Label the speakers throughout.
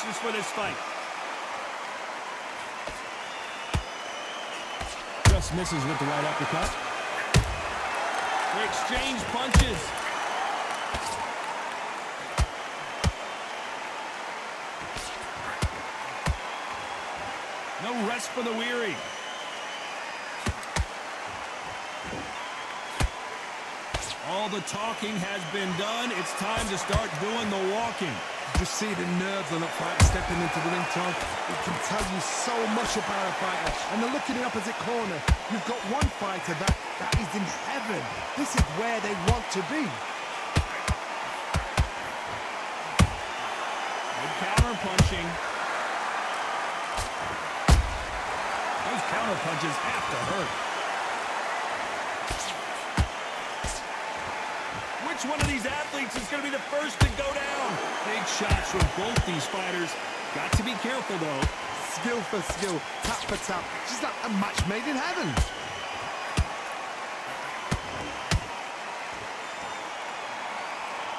Speaker 1: expectations for this fight.
Speaker 2: Just misses with the right uppercut.
Speaker 1: They exchange punches. No rest for the weary. All the talking has been done. It's time to start doing the walking.
Speaker 3: Just see the nerves on that fight stepping into the ring, Todd. It can tell you so much about a fighter. And then look at the opposite corner. You've got one fighter that is in heaven. This is where they want to be.
Speaker 1: Good counter punching. Those counter punches have to hurt. Which one of these athletes is going to be the first to go down? Big shots from both these fighters. Got to be careful, though.
Speaker 3: Skill for skill, tap for tap. Just like a match made in heaven.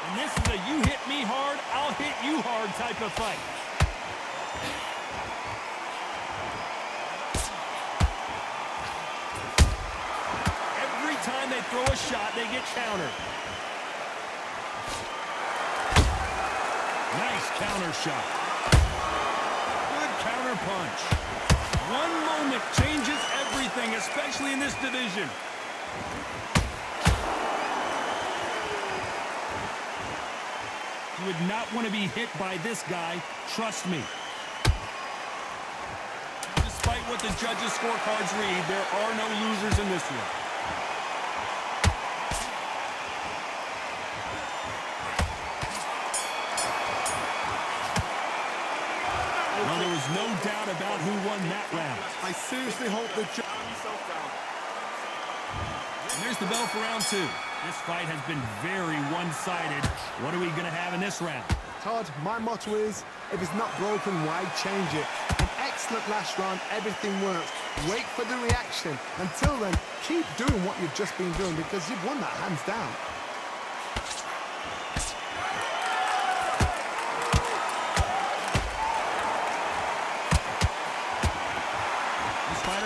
Speaker 1: And this is a you hit me hard, I'll hit you hard type of fight. Every time they throw a shot, they get countered. Nice counter shot. Good counter punch. One moment changes everything, especially in this division. You would not want to be hit by this guy, trust me. Despite what the judges' scorecards read, there are no losers in this one. Well, there was no doubt about who won that round.
Speaker 3: I seriously hope the judge...
Speaker 1: And there's the bell for round two. This fight has been very one-sided. What are we going to have in this round?
Speaker 3: Todd, my motto is, if it's not broken, why change it? An excellent last round, everything works. Wait for the reaction. Until then, keep doing what you've just been doing because you've won that hands down.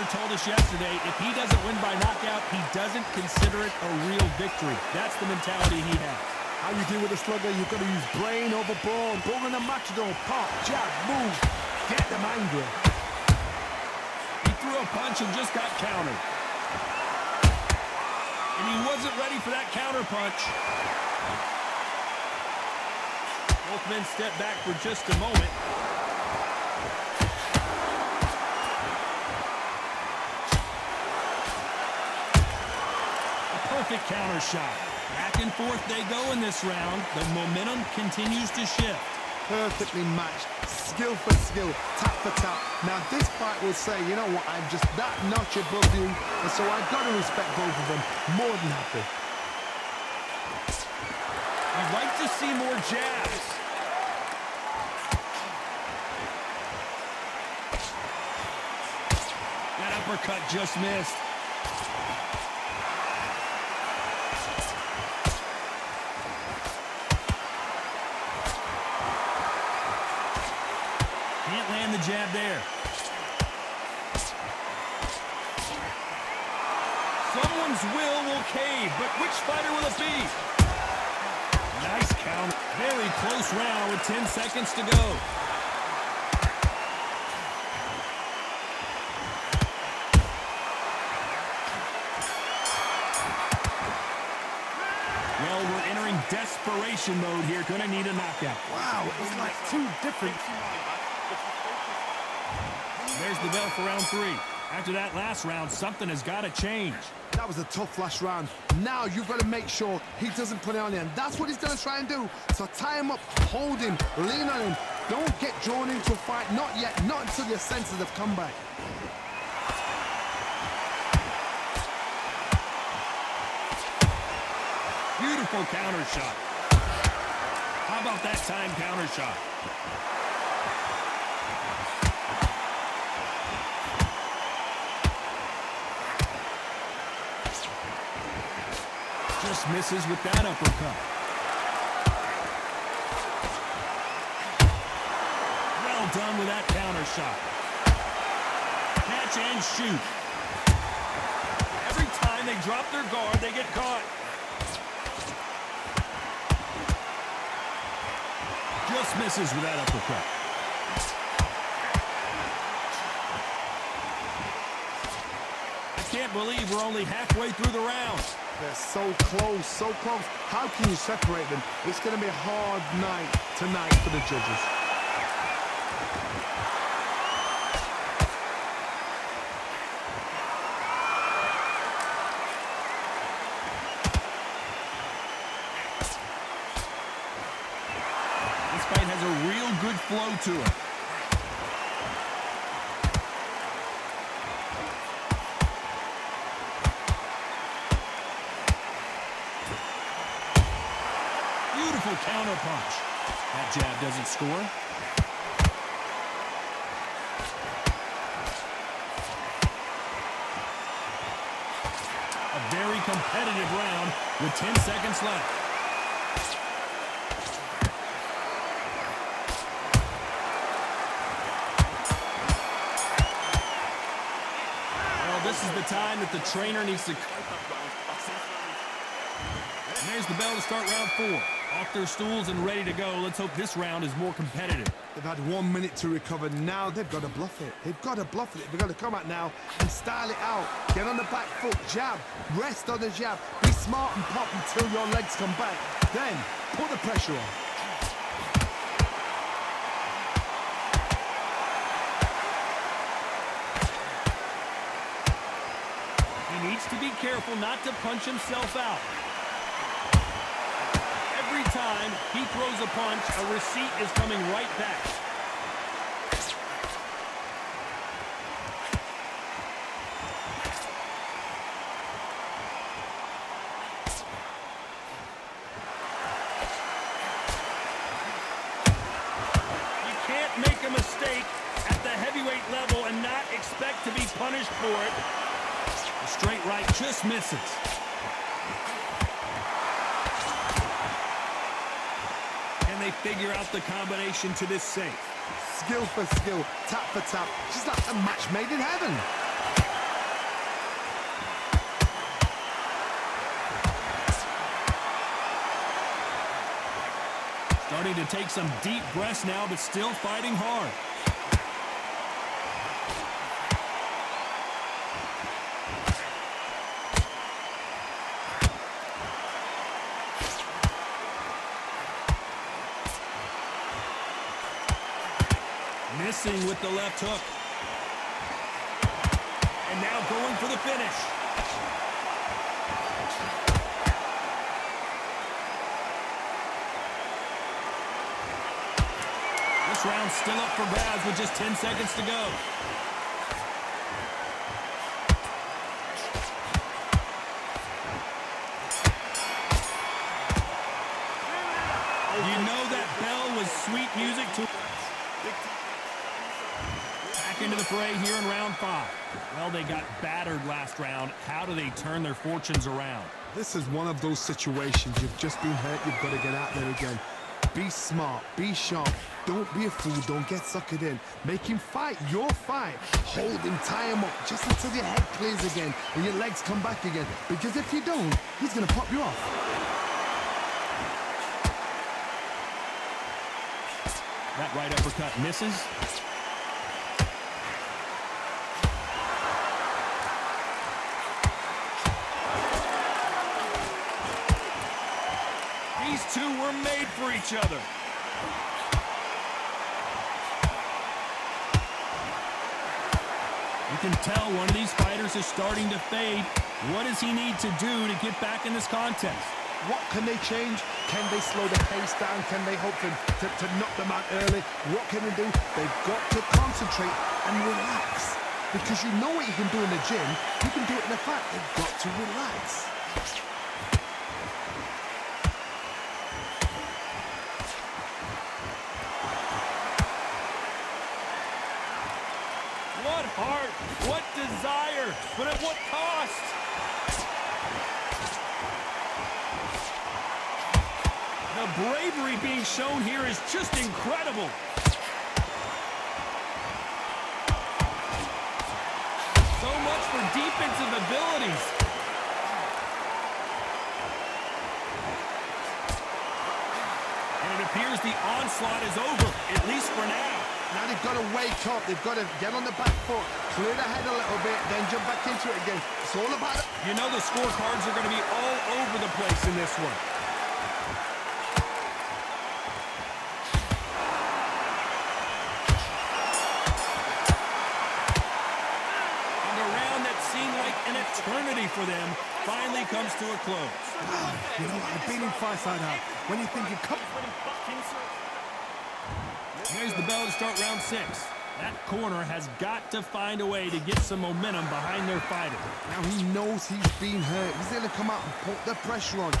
Speaker 1: Told us yesterday, if he doesn't win by knockout, he doesn't consider it a real victory. That's the mentality he has.
Speaker 3: How you deal with a slugger, you've got to use brain over brawn. Go in the matador, pop, jab, move, get them angry.
Speaker 1: He threw a punch and just got countered. And he wasn't ready for that counter punch. Both men step back for just a moment. Perfect counter shot. Back and forth they go in this round. The momentum continues to shift.
Speaker 3: Perfectly matched. Skill for skill. Tap for tap. Now this fight will say, you know what, I'm just that notch above you. And so I've got to respect both of them. More than happy.
Speaker 1: I'd like to see more jabs. That uppercut just missed. Can't land the jab there. Someone's will cave, but which fighter will it be? Nice count. Very close round with 10 seconds to go. Well, we're entering desperation mode here. Gonna need a knockout.
Speaker 3: Wow, it was like two different...
Speaker 1: There's the bell for round three. After that last round, something has got to change.
Speaker 3: That was a tough last round. Now you've got to make sure he doesn't put it on you. And that's what he's going to try and do. So tie him up, hold him, lean on him. Don't get drawn into a fight. Not yet. Not until your senses have come back.
Speaker 1: Beautiful counter shot. How about that time counter shot? Just misses with that uppercut. Well done with that counter shot. Catch and shoot. Every time they drop their guard, they get caught. Just misses with that uppercut. I can't believe we're only halfway through the round.
Speaker 3: They're so close, so close. How can you separate them? It's going to be a hard night tonight for the judges.
Speaker 1: This fight has a real good flow to it. Beautiful counter punch. That jab doesn't score. A very competitive round with 10 seconds left. Well, this is the time that the trainer needs to... And there's the bell to start round 4. Off their stools and ready to go. Let's hope this round is more competitive.
Speaker 3: They've had 1 minute to recover. Now they've got to bluff it. They've got to bluff it. They've got to come out now and style it out. Get on the back foot, jab, rest on the jab. Be smart and pop until your legs come back. Then put the pressure on.
Speaker 1: He needs to be careful not to punch himself out. Every time he throws a punch, a receipt is coming right back. You can't make a mistake at the heavyweight level and not expect to be punished for it. The straight right just misses. They figure out the combination to this safe.
Speaker 3: Skill for skill, tap for tap, just like a match made in heaven.
Speaker 1: Starting to take some deep breaths now, but still fighting hard. Missing with the left hook. And now going for the finish. This round's still up for grabs with just 10 seconds to go. You know that bell was sweet music to... Back into the fray here in round 5. Well, they got battered last round. How do they turn their fortunes around?
Speaker 3: This is one of those situations. You've just been hurt. You've got to get out there again. Be smart. Be sharp. Don't be a fool. Don't get suckered in. Make him fight your fight. Hold him. Tie him up just until your head clears again and your legs come back again. Because if you don't, he's going to pop you off.
Speaker 1: That right uppercut misses. These two were made for each other. You can tell one of these fighters is starting to fade. What does he need to do to get back in this contest?
Speaker 3: What can they change? Can they slow the pace down? Can they hope to knock them out early? What can they do? They've got to concentrate and relax. Because you know what you can do in the gym, you can do it in the fight. They've got to relax.
Speaker 1: What heart, what desire, but at what cost? The bravery being shown here is just incredible. abilities. And it appears the onslaught is over, at least for now.
Speaker 3: Now they've got to wake up. They've got to get on the back foot, clear the head a little bit, then jump back into it again. It's all about it.
Speaker 1: You know the scorecards are going to be all over the place in this one. And a round that seemed like an eternity for them finally comes to a close.
Speaker 3: Wow, you know, I've been in fight-side out. When you're thinking, come
Speaker 1: There's the bell to start round 6. That corner has got to find a way to get some momentum behind their fighter.
Speaker 3: Now he knows he's been hurt. He's going to come out and put the pressure on.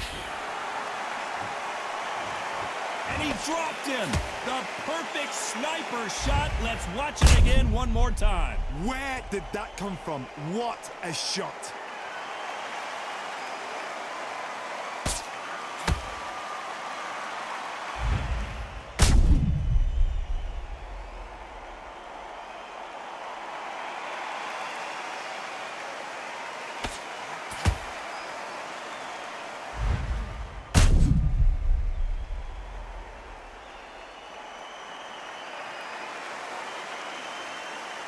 Speaker 1: And he dropped him. The perfect sniper shot. Let's watch it again one more time.
Speaker 3: Where did that come from? What a shot.